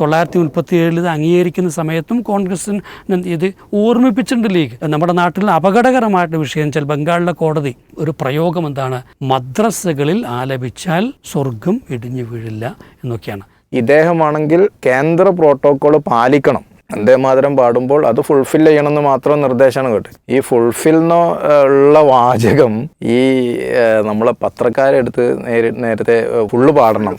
1937 ഇത് അംഗീകരിക്കുന്ന സമയത്തും കോൺഗ്രസിന് ഇത് ഓർമ്മിപ്പിച്ചിട്ടുണ്ട് ലീഗ്. നമ്മുടെ നാട്ടിൽ അപകടകരമായിട്ട് വിഷയം വെച്ചാൽ ബംഗാളിലെ കോടതി ഒരു പ്രയോഗം എന്താണ്, മദ്രസകളിൽ ആലപിച്ചാൽ സ്വർഗം ഇടിഞ്ഞു വീഴില്ല എന്നൊക്കെയാണ്. ഇദ്ദേഹമാണെങ്കിൽ കേന്ദ്ര പ്രോട്ടോക്കോൾ പാലിക്കണം, വന്ദേമാതരം പാടുമ്പോൾ അത് ഫുൾഫിൽ ചെയ്യണമെന്ന് മാത്രം നിർദ്ദേശമാണ് കേട്ടത്. ഈ ഫുൾഫിൽന്ന് ഉള്ള വാചകം ഈ നമ്മളെ പത്രക്കാരെടുത്ത് നേരത്തെ ഫുള്ള് പാടണം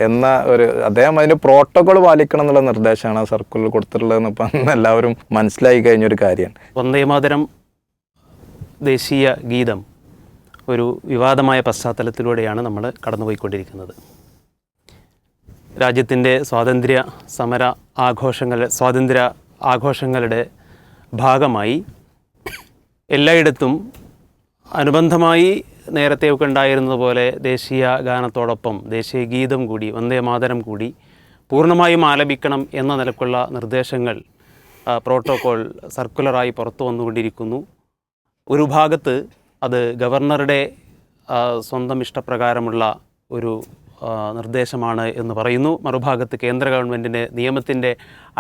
എന്ന ഒരു, അദ്ദേഹം അതിന് പ്രോട്ടോകോൾ പാലിക്കണം എന്നുള്ള നിർദ്ദേശമാണ് സർക്കുലർ കൊടുത്തിട്ടുള്ളതെന്ന് ഇപ്പം എല്ലാവരും മനസ്സിലായി കഴിഞ്ഞൊരു കാര്യമാണ്. വന്ദേമാതരം ദേശീയ ഗീതം ഒരു വിവാദമായ പശ്ചാത്തലത്തിലൂടെയാണ് നമ്മൾ കടന്നുപോയിക്കൊണ്ടിരിക്കുന്നത്. രാജ്യത്തിൻ്റെ സ്വാതന്ത്ര്യ ആഘോഷങ്ങളുടെ ഭാഗമായി എല്ലായിടത്തും അനുബന്ധമായി നേരത്തെയൊക്കെ ഉണ്ടായിരുന്നത് പോലെ ദേശീയ ഗാനത്തോടൊപ്പം ദേശീയ ഗീതം കൂടി, വന്ദേമാതരം കൂടി പൂർണ്ണമായും ആലപിക്കണം എന്ന നിലക്കുള്ള നിർദ്ദേശങ്ങൾ പ്രോട്ടോകോൾ സർക്കുലറായി പുറത്തു വന്നുകൊണ്ടിരിക്കുന്നു. ഒരു ഭാഗത്ത് അത് ഗവർണറുടെ സ്വന്തം ഇഷ്ടപ്രകാരമുള്ള ഒരു നിർദ്ദേശമാണ് എന്ന് പറയുന്നു. മറുഭാഗത്ത് കേന്ദ്ര ഗവൺമെൻറ്റിൻ്റെ നിയമത്തിൻ്റെ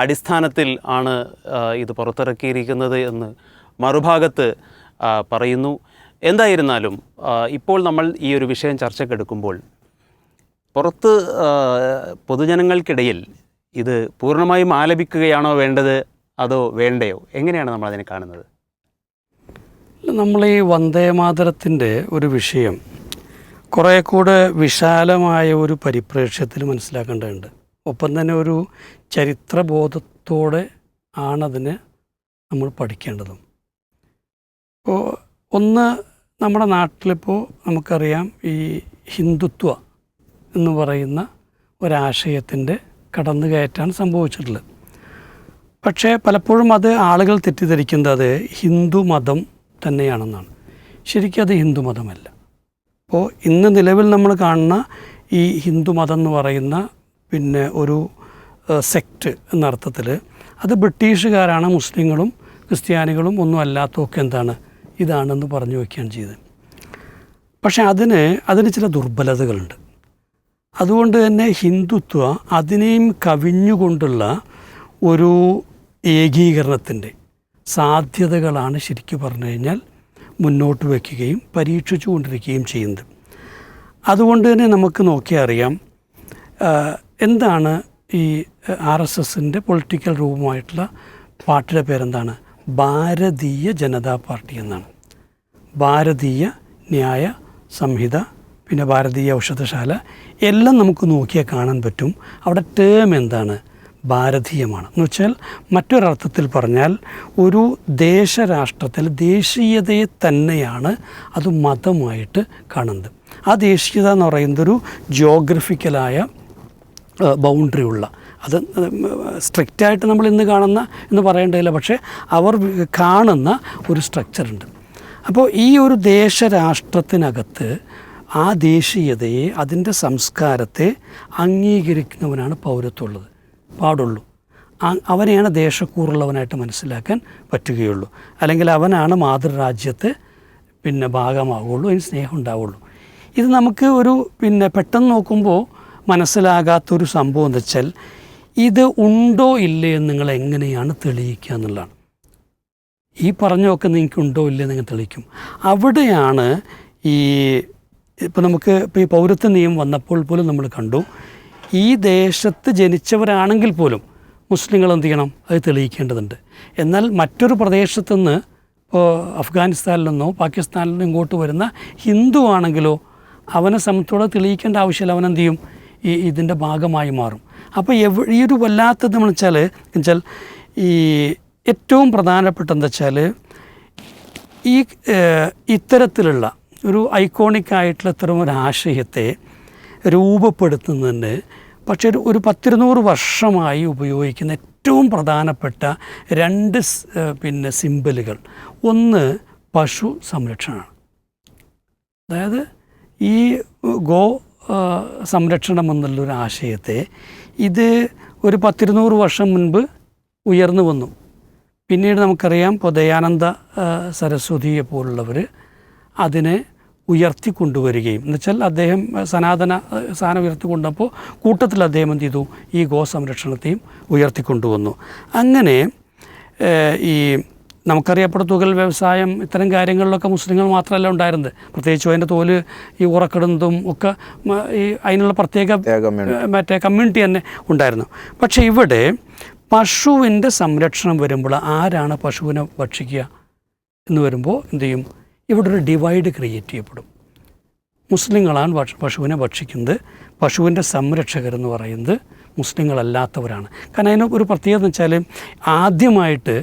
അടിസ്ഥാനത്തിൽ ആണ് ഇത് പുറത്തിറക്കിയിരിക്കുന്നത് എന്ന് മറുഭാഗത്ത് പറയുന്നു. എന്തായിരുന്നാലും ഇപ്പോൾ നമ്മൾ ഈ ഒരു വിഷയം ചർച്ചയ്ക്കെടുക്കുമ്പോൾ പുറത്ത് പൊതുജനങ്ങൾക്കിടയിൽ ഇത് പൂർണ്ണമായും ആലപിക്കുകയാണോ വേണ്ടത് അതോ വേണ്ടയോ, എങ്ങനെയാണ് നമ്മളതിനെ കാണുന്നത്? നമ്മൾ ഈ വന്ദേമാതരത്തിൻ്റെ ഒരു വിഷയം കുറേ കൂടെ വിശാലമായ ഒരു പരിപ്രേക്ഷ്യത്തിൽ മനസ്സിലാക്കേണ്ടതുണ്ട്. ഒപ്പം തന്നെ ഒരു ചരിത്രബോധത്തോടെ ആണതിനെ നമ്മൾ പഠിക്കേണ്ടതും. ഇപ്പോൾ ഒന്ന്, നമ്മുടെ നാട്ടിലിപ്പോൾ നമുക്കറിയാം ഈ ഹിന്ദുത്വ എന്ന് പറയുന്ന ഒരാശയത്തിൻ്റെ കടന്നുകയറ്റാണ് സംഭവിച്ചിട്ടുള്ളത്. പക്ഷേ പലപ്പോഴും അത് ആളുകൾ തെറ്റിദ്ധരിക്കുന്നത് ഹിന്ദു മതം തന്നെയാണെന്നാണ്. ശരിക്കും അത് ഹിന്ദു മതമല്ല. അപ്പോൾ ഇന്ന് നിലവിൽ നമ്മൾ കാണുന്ന ഈ ഹിന്ദു മതം എന്ന് പറയുന്ന ഒരു സെക്റ്റ് എന്ന അർത്ഥത്തിൽ അത് ബ്രിട്ടീഷുകാരാണ് മുസ്ലിങ്ങളും ക്രിസ്ത്യാനികളും ഒന്നും അല്ലാത്തതൊക്കെ എന്താണ് ഇതാണെന്ന് പറഞ്ഞു വയ്ക്കുകയാണ് ചെയ്തത്. പക്ഷേ അതിന് ചില ദുർബലതകളുണ്ട്. അതുകൊണ്ട് തന്നെ ഹിന്ദുത്വ അതിനെയും കവിഞ്ഞുകൊണ്ടുള്ള ഒരു ഏകീകരണത്തിൻ്റെ സാധ്യതകളാണ് ശരിക്കും പറഞ്ഞു കഴിഞ്ഞാൽ മുന്നോട്ട് വയ്ക്കുകയും പരീക്ഷിച്ചു കൊണ്ടിരിക്കുകയും ചെയ്യുന്നത്. അതുകൊണ്ട് തന്നെ നമുക്ക് നോക്കിയാൽ അറിയാം എന്താണ് ഈ RSSൻ്റെ പൊളിറ്റിക്കൽ രൂപമായിട്ടുള്ള പാർട്ടിയുടെ പേരെന്താണ്, ഭാരതീയ ജനതാ പാർട്ടി എന്നാണ്. ഭാരതീയ ന്യായ സംഹിത, പിന്നെ ഭാരതീയ ഔഷധശാല എല്ലാം നമുക്ക് നോക്കിയാൽ കാണാൻ പറ്റും. അവിടെ ടേം എന്താണ്, ഭാരതീയമാണ്. എന്ന് വെച്ചാൽ മറ്റൊരർത്ഥത്തിൽ പറഞ്ഞാൽ ഒരു ദേശരാഷ്ട്രത്തിൽ ദേശീയതയെ തന്നെയാണ് അത് മതമായിട്ട് കാണുന്നത്. ആ ദേശീയത എന്ന് പറയുന്നത് ഒരു ജിയോഗ്രഫിക്കലായ ബൗണ്ടറി ഉള്ള, അത് സ്ട്രിക്റ്റായിട്ട് നമ്മൾ ഇന്ന് കാണുന്ന എന്ന് പറയേണ്ടതില്ല, പക്ഷേ അവർ കാണുന്ന ഒരു സ്ട്രക്ചറുണ്ട്. അപ്പോൾ ഈ ഒരു ദേശരാഷ്ട്രത്തിനകത്ത് ആ ദേശീയതയെ, അതിൻ്റെ സംസ്കാരത്തെ അംഗീകരിക്കുന്നവനാണ് പൗരത്വമുള്ളത് പാടുള്ളൂ. അവനെയാണ് ദേശക്കൂറുള്ളവനായിട്ട് മനസ്സിലാക്കാൻ പറ്റുകയുള്ളൂ. അല്ലെങ്കിൽ അവനാണ് മാതൃരാജ്യത്തെ ഭാഗമാവുള്ളൂ, അതിന് സ്നേഹം ഉണ്ടാവുള്ളൂ. ഇത് നമുക്ക് ഒരു പെട്ടെന്ന് നോക്കുമ്പോൾ മനസ്സിലാകാത്തൊരു സംഭവം എന്ന് വെച്ചാൽ ഇത് ഉണ്ടോ ഇല്ലേ എന്ന് നിങ്ങൾ എങ്ങനെയാണ് തെളിയിക്കുക എന്നുള്ളതാണ്. ഈ പറഞ്ഞൊക്കെ നിങ്ങൾക്ക് ഉണ്ടോ ഇല്ലേ നിങ്ങൾ തെളിയിക്കും. അവിടെയാണ് ഇപ്പോൾ ഈ പൗരത്വ നിയമം വന്നപ്പോൾ പോലും നമ്മൾ കണ്ടു, ഈ ദേശത്ത് ജനിച്ചവരാണെങ്കിൽ പോലും മുസ്ലിങ്ങൾ എന്ത് ചെയ്യണം, അത് തെളിയിക്കേണ്ടതുണ്ട്. എന്നാൽ മറ്റൊരു പ്രദേശത്തുനിന്ന് ഇപ്പോൾ അഫ്ഗാനിസ്ഥാനിൽ നിന്നോ പാകിസ്ഥാനിൽ നിന്നോ ഇങ്ങോട്ട് വരുന്ന ഹിന്ദു ആണെങ്കിലോ അവനെ സമത്തോടെ തെളിയിക്കേണ്ട ആവശ്യമില്ല, അവനെന്ത് ചെയ്യും, ഇതിൻ്റെ ഭാഗമായി മാറും. അപ്പോൾ ഈ ഒരു വല്ലാത്തത് നമ്മൾ വെച്ചാൽ ഈ ഏറ്റവും പ്രധാനപ്പെട്ട എന്താ വെച്ചാൽ ഇത്തരത്തിലുള്ള ഒരു ഐക്കോണിക്കായിട്ടുള്ള ഇത്തരം ഒരു ആശയത്തെ രൂപപ്പെടുത്തുന്നതിന് പക്ഷേ ഒരു 10-200 വർഷമായി ഉപയോഗിക്കുന്ന ഏറ്റവും പ്രധാനപ്പെട്ട രണ്ട് സിമ്പലുകൾ, ഒന്ന് പശു സംരക്ഷണമാണ്. അതായത് ഈ ഗോ സംരക്ഷണം എന്നുള്ളൊരു ആശയത്തെ ഇത് ഒരു 10-200 വർഷം മുൻപ് ഉയർന്നു വന്നു. പിന്നീട് നമുക്കറിയാം ഇപ്പോൾ ദയാനന്ദ സരസ്വതിയെ പോലുള്ളവർ അതിനെ ഉയർത്തിക്കൊണ്ടുവരികയും എന്നുവെച്ചാൽ അദ്ദേഹം സനാതന സ്ഥാനം ഉയർത്തിക്കൊണ്ടപ്പോൾ കൂട്ടത്തിൽ അദ്ദേഹം എന്ത് ചെയ്തു, ഈ ഗോസംരക്ഷണത്തെയും ഉയർത്തിക്കൊണ്ടുവന്നു. അങ്ങനെ ഈ നമുക്കറിയപ്പെടുന്ന തുകൽ വ്യവസായം ഇത്തരം കാര്യങ്ങളിലൊക്കെ മുസ്ലിങ്ങൾ മാത്രമല്ല ഉണ്ടായിരുന്നത്. പ്രത്യേകിച്ചും അതിൻ്റെ തോല് ഈ ഉറക്കിടുന്നതും ഒക്കെ ഈ അതിനുള്ള പ്രത്യേക മറ്റേ കമ്മ്യൂണിറ്റി തന്നെ ഉണ്ടായിരുന്നു. പക്ഷേ ഇവിടെ പശുവിൻ്റെ സംരക്ഷണം വരുമ്പോൾ ആരാണ് പശുവിനെ ഭക്ഷിക്കുക എന്ന് വരുമ്പോൾ എന്ത് ചെയ്യും, ഇവിടെ ഒരു ഡിവൈഡ് ക്രിയേറ്റ് ചെയ്യപ്പെടും. മുസ്ലിങ്ങളാണ് പശുവിനെ ഭക്ഷിക്കുന്നത്, പശുവിൻ്റെ സംരക്ഷകരെന്ന് പറയുന്നത് മുസ്ലിങ്ങളല്ലാത്തവരാണ്. കാരണം അതിന് ഒരു പ്രത്യേകത എന്ന് വെച്ചാൽ ആദ്യമായിട്ട്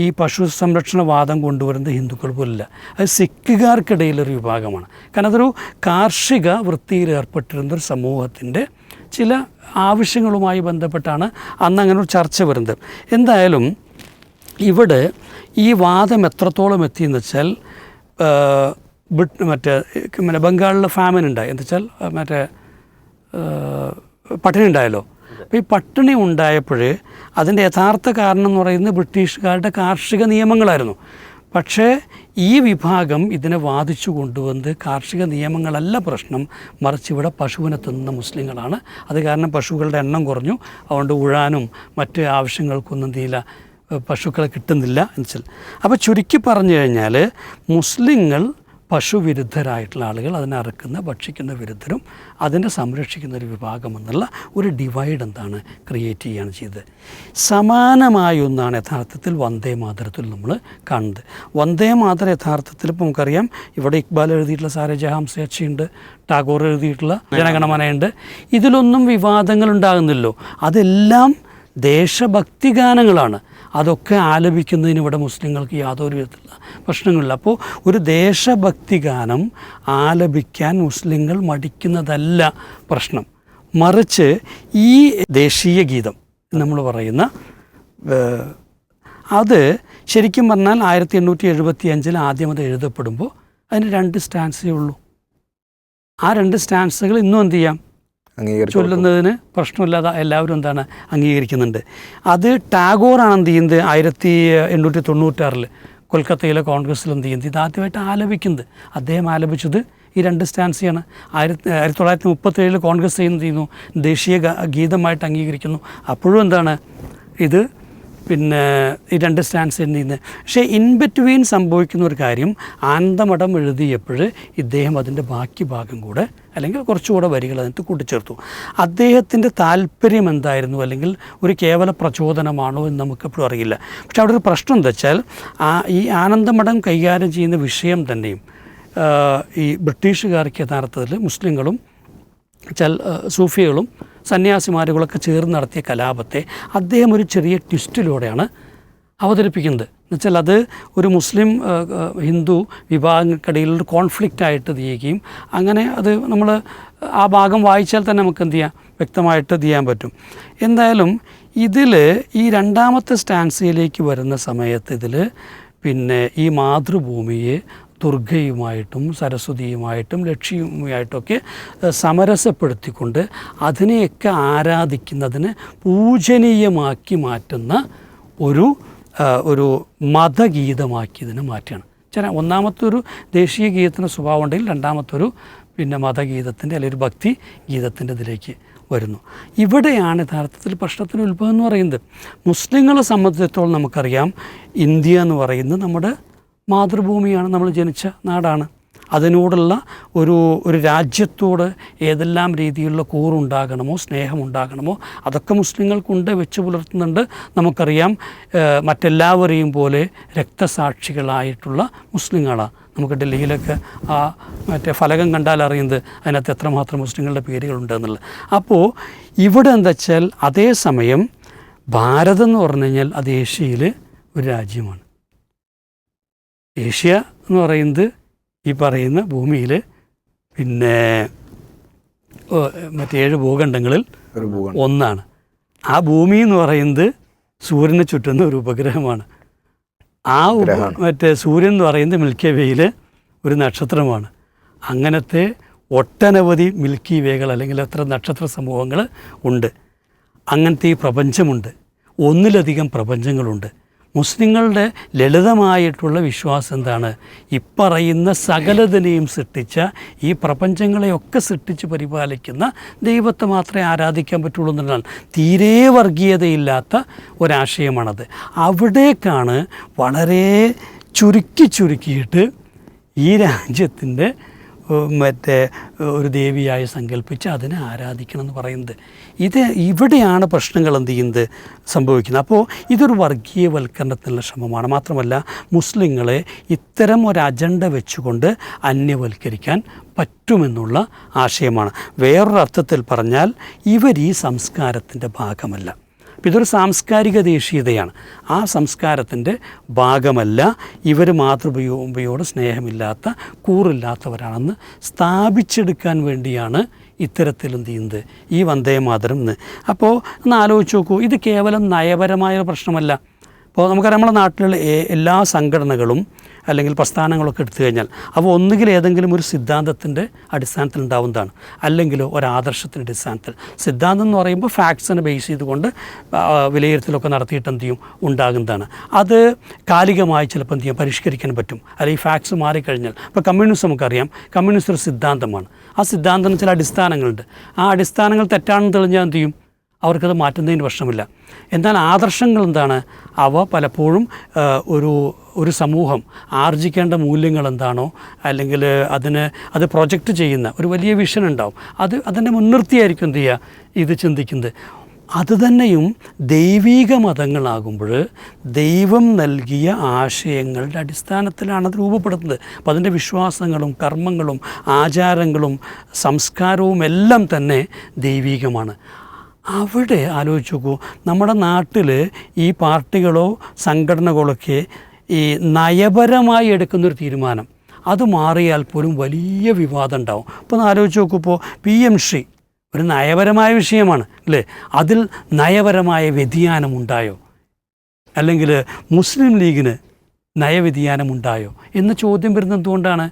ഈ പശു സംരക്ഷണവാദം കൊണ്ടുവരുന്നത് ഹിന്ദുക്കൾ പോലില്ല, അത് സിഖുകാർക്കിടയിലൊരു വിഭാഗമാണ്. കാരണം അതൊരു കാർഷിക വൃത്തിയിൽ ഏർപ്പെട്ടിരുന്നൊരു സമൂഹത്തിൻ്റെ ചില ആവശ്യങ്ങളുമായി ബന്ധപ്പെട്ടാണ് അന്ന് അങ്ങനെ ഒരു ചർച്ച വരുന്നത്. എന്തായാലും ഇവിടെ ഈ വാദം എത്രത്തോളം എത്തിയെന്ന് വെച്ചാൽ മറ്റേ ബംഗാളിൽ ഫാമിൻ ഉണ്ടായി, എന്താ വെച്ചാൽ മറ്റേ പട്ടിണി ഉണ്ടായല്ലോ. അപ്പോൾ ഈ പട്ടിണി ഉണ്ടായപ്പോൾ അതിൻ്റെ യഥാർത്ഥ കാരണം എന്ന് പറയുന്നത് ബ്രിട്ടീഷുകാരുടെ കാർഷിക നിയമങ്ങളായിരുന്നു. പക്ഷേ ഈ വിഭാഗം ഇതിനെ വാദിച്ചു കൊണ്ടുവന്ന് കാർഷിക നിയമങ്ങളല്ല പ്രശ്നം, മറിച്ച് ഇവിടെ പശുവിനെ തിന്നുന്ന മുസ്ലിങ്ങളാണ്. അത് കാരണം പശുക്കളുടെ എണ്ണം കുറഞ്ഞു, അതുകൊണ്ട് ഉഴാനും മറ്റ് ആവശ്യങ്ങൾക്കൊന്നും തീല പശുക്കളെ കിട്ടുന്നില്ല എന്ന് വെച്ചാൽ. അപ്പോൾ ചുരുക്കി പറഞ്ഞു കഴിഞ്ഞാൽ മുസ്ലിങ്ങൾ പശുവിരുദ്ധരായിട്ടുള്ള ആളുകൾ, അതിനെ അറുക്കുന്ന ഭക്ഷിക്കുന്ന വിരുദ്ധരും അതിനെ സംരക്ഷിക്കുന്ന ഒരു വിഭാഗം എന്നുള്ള ഒരു ഡിവൈഡ് എന്താണ് ക്രിയേറ്റ് ചെയ്യുകയാണ് ചെയ്തത്. സമാനമായ ഒന്നാണ് യഥാർത്ഥത്തിൽ വന്ദേ മാതരത്തിൽ നമ്മൾ കാണുന്നത്. വന്ദേ മാതരം യഥാർത്ഥത്തിൽ ഇപ്പോൾ നമുക്കറിയാം, ഇവിടെ ഇക്ബാൽ എഴുതിയിട്ടുള്ള സാരെ ജഹാം സെ അച്ഛി ഉണ്ട്, ടാഗോർ എഴുതിയിട്ടുള്ള ജനഗണമനയുണ്ട്. ഇതിലൊന്നും വിവാദങ്ങൾ ഉണ്ടാകുന്നില്ലോ, അതെല്ലാം ദേശഭക്തി ഗാനങ്ങളാണ്. അതൊക്കെ ആലപിക്കുന്നതിന് ഇവിടെ മുസ്ലിങ്ങൾക്ക് യാതൊരു വിധത്തിലുള്ള പ്രശ്നങ്ങളില്ല. അപ്പോൾ ഒരു ദേശഭക്തി ഗാനം ആലപിക്കാൻ മുസ്ലിങ്ങൾ മടിക്കുന്നതല്ല പ്രശ്നം, മറിച്ച് ഈ ദേശീയ ഗീതം നമ്മൾ പറയുന്ന അത് ശരിക്കും പറഞ്ഞാൽ 1875 ആദ്യം അത് എഴുതപ്പെടുമ്പോൾ അതിന് 2 സ്റ്റാൻസേ ഉള്ളൂ. ആ 2 സ്റ്റാൻസുകൾ ഇന്നും എന്ത് ചെയ്യാം, ചൊല്ലുന്നതിന് പ്രശ്നമില്ലാതെ എല്ലാവരും എന്താണ് അംഗീകരിക്കുന്നുണ്ട്. അത് ടാഗോറാണ് എന്ത് ചെയ്യുന്നത് 1896 കൊൽക്കത്തയിലെ കോൺഗ്രസ്സിൽ എന്ത് ചെയ്യുന്നത് ഇതാദ്യമായിട്ട് ആലപിക്കുന്നത്. അദ്ദേഹം ആലപിച്ചത് ഈ 2 സ്റ്റാൻസിയാണ്. 1937 കോൺഗ്രസ് ചെയ്യുന്നു ദേശീയ ഗീതമായിട്ട് അംഗീകരിക്കുന്നു. അപ്പോഴും എന്താണ് ഇത് പിന്നെ ഈ 2 സ്റ്റാൻസ് ചെയ്യുന്നത്. പക്ഷേ ഇൻ ബിറ്റ്വീൻ സംഭവിക്കുന്ന ഒരു കാര്യം, ആനന്ദമഠം എഴുതിയപ്പോൾ ഇദ്ദേഹം അതിൻ്റെ ബാക്കി ഭാഗം കൂടെ അല്ലെങ്കിൽ കുറച്ചുകൂടെ വരികൾ അതിനകത്ത് കൂട്ടിച്ചേർത്തു. അദ്ദേഹത്തിൻ്റെ താല്പര്യം എന്തായിരുന്നു, അല്ലെങ്കിൽ ഒരു കേവല പ്രചോദനമാണോ എന്ന് നമുക്കെപ്പോഴും അറിയില്ല. പക്ഷെ അവിടെ ഒരു പ്രശ്നം എന്താ വെച്ചാൽ ഈ ആനന്ദമഠം കൈകാര്യം ചെയ്യുന്ന വിഷയം തന്നെയും ഈ ബ്രിട്ടീഷുകാർക്ക് യഥാർത്ഥത്തിൽ മുസ്ലിങ്ങളും സൂഫികളും സന്യാസിമാരുകളൊക്കെ ചേർന്ന് നടത്തിയ കലാപത്തെ അദ്ദേഹം ഒരു ചെറിയ ട്വിസ്റ്റിലൂടെയാണ് അവതരിപ്പിക്കുന്നത്. എന്നുവെച്ചാൽ അത് ഒരു മുസ്ലിം ഹിന്ദു വിഭാഗങ്ങൾക്കിടയിലൊരു കോൺഫ്ലിക്റ്റായിട്ട് ചെയ്യുകയും അങ്ങനെ അത് നമ്മൾ ആ ഭാഗം വായിച്ചാൽ തന്നെ നമുക്ക് എന്ത് ചെയ്യാം, വ്യക്തമായിട്ട് ചെയ്യാൻ പറ്റും. എന്തായാലും ഇതിൽ ഈ 2ാമത്തെ സ്റ്റാൻസയിലേക്ക് വരുന്ന സമയത്ത് ഇതിൽ പിന്നെ ഈ മാതൃഭൂമിയെ ദുർഗയുമായിട്ടും സരസ്വതിയുമായിട്ടും ലക്ഷ്മിയുമായിട്ടൊക്കെ സമരസപ്പെടുത്തിക്കൊണ്ട് അതിനെയൊക്കെ ആരാധിക്കുന്നതിന് പൂജനീയമാക്കി മാറ്റുന്ന ഒരു മതഗീതമാക്കി ഇതിനെ മാറ്റുകയാണ്. ഒന്നാമത്തെ ഒരു ദേശീയ ഗീതത്തിൻ്റെ സ്വഭാവം ഉണ്ടെങ്കിൽ 2ാമത്തൊരു പിന്നെ മതഗീതത്തിൻ്റെ അല്ലെങ്കിൽ ഒരു ഭക്തി ഗീതത്തിൻ്റെ ഇതിലേക്ക് വരുന്നു. ഇവിടെയാണ് യഥാർത്ഥത്തിൽ പ്രശ്നത്തിന് ഉത്ഭവം എന്ന് പറയുന്നത്. മുസ്ലിങ്ങളെ സംബന്ധിച്ചിടത്തോളം നമുക്കറിയാം, ഇന്ത്യ എന്ന് പറയുന്നത് നമ്മുടെ മാതൃഭൂമിയാണ്, നമ്മൾ ജനിച്ച നാടാണ്. അതിനോടുള്ള ഒരു രാജ്യത്തോട് ഏതെല്ലാം രീതിയിലുള്ള കൂറുണ്ടാകണമോ സ്നേഹമുണ്ടാകണമോ അതൊക്കെ മുസ്ലിങ്ങൾക്കുണ്ട്, വെച്ച് പുലർത്തുന്നുണ്ട്. നമുക്കറിയാം മറ്റെല്ലാവരെയും പോലെ രക്തസാക്ഷികളായിട്ടുള്ള മുസ്ലിങ്ങളാണ്. നമുക്ക് ഡൽഹിയിലൊക്കെ ആ മറ്റേ ഫലകം കണ്ടാൽ അറിയുന്നത് അതിനകത്ത് എത്രമാത്രം മുസ്ലിങ്ങളുടെ പേരുകളുണ്ടെന്നുള്ളത്. അപ്പോൾ ഇവിടെ എന്താ വെച്ചാൽ അതേസമയം ഭാരതം എന്ന് പറഞ്ഞു കഴിഞ്ഞാൽ അത് ഏഷ്യയിൽ ഒരു രാജ്യമാണ്. ഏഷ്യ എന്ന് പറയുന്നത് ഈ പറയുന്ന ഭൂമിയിൽ പിന്നെ മറ്റേ 7 ഭൂഖണ്ഡങ്ങളിൽ ഒന്നാണ്. ആ ഭൂമി എന്ന് പറയുന്നത് സൂര്യനെ ചുറ്റുന്ന ഒരു ഉപഗ്രഹമാണ്. ആ മറ്റേ സൂര്യൻ എന്ന് പറയുന്നത് മിൽക്കി വേയിൽ ഒരു നക്ഷത്രമാണ്. അങ്ങനത്തെ ഒട്ടനവധി മിൽക്കി വേകൾ അല്ലെങ്കിൽ എത്ര നക്ഷത്ര സമൂഹങ്ങൾ ഉണ്ട്. അങ്ങനത്തെ ഈ പ്രപഞ്ചമുണ്ട്, ഒന്നിലധികം പ്രപഞ്ചങ്ങളുണ്ട്. മുസ്ലിങ്ങളുടെ ലളിതമായിട്ടുള്ള വിശ്വാസം എന്താണ്? ഇപ്പറയുന്ന സകലതിനെയും സൃഷ്ടിച്ച, ഈ പ്രപഞ്ചങ്ങളെയൊക്കെ സൃഷ്ടിച്ച് പരിപാലിക്കുന്ന ദൈവത്തെ മാത്രമേ ആരാധിക്കാൻ പറ്റുള്ളൂ എന്നുള്ളതാണ്. തീരെ വർഗീയതയില്ലാത്ത ഒരാശയമാണത്. അവിടേക്കാണ് വളരെ ചുരുക്കിയിട്ട് ഈ രാജ്യത്തിൻ്റെ ഒരു ദേവിയായി സങ്കല്പിച്ച് അതിനെ ആരാധിക്കണം എന്ന് പറയുന്നത്. ഇവിടെയാണ് പ്രശ്നങ്ങൾ എന്ത് ചെയ്യുന്നത് സംഭവിക്കുന്നത്. അപ്പോൾ ഇതൊരു വർഗീയവൽക്കരണത്തിനുള്ള ശ്രമമാണ്. മാത്രമല്ല മുസ്ലിങ്ങളെ ഇത്തരം ഒരു അജണ്ട വെച്ചുകൊണ്ട് അന്യവൽക്കരിക്കാൻ പറ്റുമെന്നുള്ള ആശയമാണ്. വേറൊരർത്ഥത്തിൽ പറഞ്ഞാൽ ഇവർ ഈ സംസ്കാരത്തിൻ്റെ ഭാഗമല്ല. അപ്പോൾ ഇതൊരു സാംസ്കാരിക ദേശീയതയാണ്. ആ സംസ്കാരത്തിൻ്റെ ഭാഗമല്ല. ഇവർ മാതൃഭൂമിയോട് സ്നേഹമില്ലാത്ത, കൂറില്ലാത്തവരാണെന്ന് സ്ഥാപിച്ചെടുക്കാൻ വേണ്ടിയാണ് ഇത്തരത്തിൽ എന്ത് ചെയ്യുന്നത് ഈ വന്ദേമാതരം എന്ന്. അപ്പോൾ ഒന്ന് ആലോചിച്ച് നോക്കൂ, ഇത് കേവലം നയപരമായ പ്രശ്നമല്ല. അപ്പോൾ നമുക്കറിയാം നമ്മുടെ നാട്ടിലുള്ള എല്ലാ സംഘടനകളും അല്ലെങ്കിൽ പ്രസ്ഥാനങ്ങളൊക്കെ എടുത്തു കഴിഞ്ഞാൽ അവ ഒന്നുകിൽ ഏതെങ്കിലും ഒരു സിദ്ധാന്തത്തിൻ്റെ അടിസ്ഥാനത്തിൽ ഉണ്ടാവുന്നതാണ്, അല്ലെങ്കിൽ ഒരാദർശത്തിൻ്റെ അടിസ്ഥാനത്തിൽ. സിദ്ധാന്തം എന്ന് പറയുമ്പോൾ ഫാക്ട്സിനെ ബേസ് ചെയ്തുകൊണ്ട് വിലയിരുത്തലൊക്കെ നടത്തിയിട്ട് എന്ത് ചെയ്യും ഉണ്ടാകുന്നതാണ്. അത് കാലികമായി ചിലപ്പോൾ എന്ത് ചെയ്യും പരിഷ്കരിക്കാൻ പറ്റും, അല്ലെങ്കിൽ ഫാക്ട്സ് മാറിക്കഴിഞ്ഞാൽ. ഇപ്പോൾ കമ്മ്യൂണിസം നമുക്കറിയാം, കമ്മ്യൂണിസ്റ്റ് ഒരു സിദ്ധാന്തമാണ്. ആ സിദ്ധാന്തത്തിന് ചില അടിസ്ഥാനങ്ങളുണ്ട്. ആ അടിസ്ഥാനങ്ങൾ തെറ്റാണെന്ന് തെളിഞ്ഞാൽ എന്ത് ചെയ്യും അവർക്കത് മാറ്റുന്നതിന് പ്രശ്നമില്ല. എന്നാൽ ആദർശങ്ങൾ എന്താണ്? അവ പലപ്പോഴും ഒരു സമൂഹം ആർജിക്കേണ്ട മൂല്യങ്ങൾ എന്താണോ, അല്ലെങ്കിൽ അത് പ്രൊജക്റ്റ് ചെയ്യുന്ന ഒരു വലിയ വിഷൻ ഉണ്ടാവും. അതിനെ മുൻനിർത്തിയായിരിക്കും എന്ത് ചെയ്യുക ഇത് ചിന്തിക്കുന്നത്. അതുതന്നെയും ദൈവീക മതങ്ങളാകുമ്പോൾ ദൈവം നൽകിയ ആശയങ്ങളുടെ അടിസ്ഥാനത്തിലാണത് രൂപപ്പെടുത്തുന്നത്. അപ്പോൾ അതിൻ്റെ വിശ്വാസങ്ങളും കർമ്മങ്ങളും ആചാരങ്ങളും സംസ്കാരവും എല്ലാം തന്നെ ദൈവീകമാണ്. അവിടെ ആലോചിച്ച് നോക്കൂ, നമ്മുടെ നാട്ടിൽ ഈ പാർട്ടികളോ സംഘടനകളൊക്കെ ഈ നയപരമായി എടുക്കുന്നൊരു തീരുമാനം അത് മാറിയാൽ പോലും വലിയ വിവാദം ഉണ്ടാവും. ഇപ്പോൾ ആലോചിച്ച് നോക്കൂ, ഇപ്പോൾ PMC ഒരു നയപരമായ വിഷയമാണ് അല്ലേ? അതിൽ നയപരമായ വ്യതിയാനമുണ്ടായോ? അല്ലെങ്കിൽ മുസ്ലിം ലീഗിന് നയവ്യതിയാനമുണ്ടായോ എന്ന ചോദ്യം വരുന്നത് എന്തുകൊണ്ടാണ്?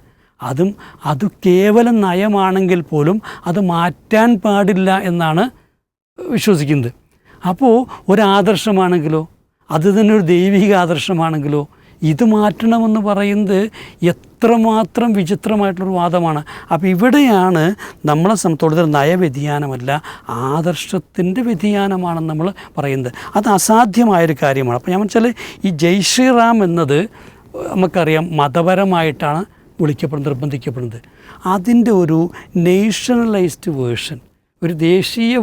അത് കേവലം നയമാണെങ്കിൽ പോലും അത് മാറ്റാൻ പാടില്ല എന്നാണ് വിശ്വസിക്കുന്നത്. അപ്പോൾ ഒരാദർശമാണെങ്കിലോ, അത് തന്നെ ഒരു ദൈവിക ആദർശമാണെങ്കിലോ ഇത് മാറ്റണമെന്ന് പറയുന്നത് എത്രമാത്രം വിചിത്രമായിട്ടുള്ളൊരു വാദമാണ്. അപ്പോൾ ഇവിടെയാണ് നമ്മളെ സംബന്ധിച്ചിടത്തോളം നയവ്യതിയാനമല്ല, ആദർശത്തിൻ്റെ വ്യതിയാനമാണെന്ന് നമ്മൾ പറയുന്നത്. അത് അസാധ്യമായൊരു കാര്യമാണ്. അപ്പോൾ ഞാൻ വെച്ചാൽ ഈ ജയ് ശ്രീറാം എന്നത് നമുക്കറിയാം മതപരമായിട്ടാണ് നിർബന്ധിക്കപ്പെടുന്നത്. അതിൻ്റെ ഒരു നേഷണലൈസ്ഡ് വേർഷൻ, ഒരു ദേശീയ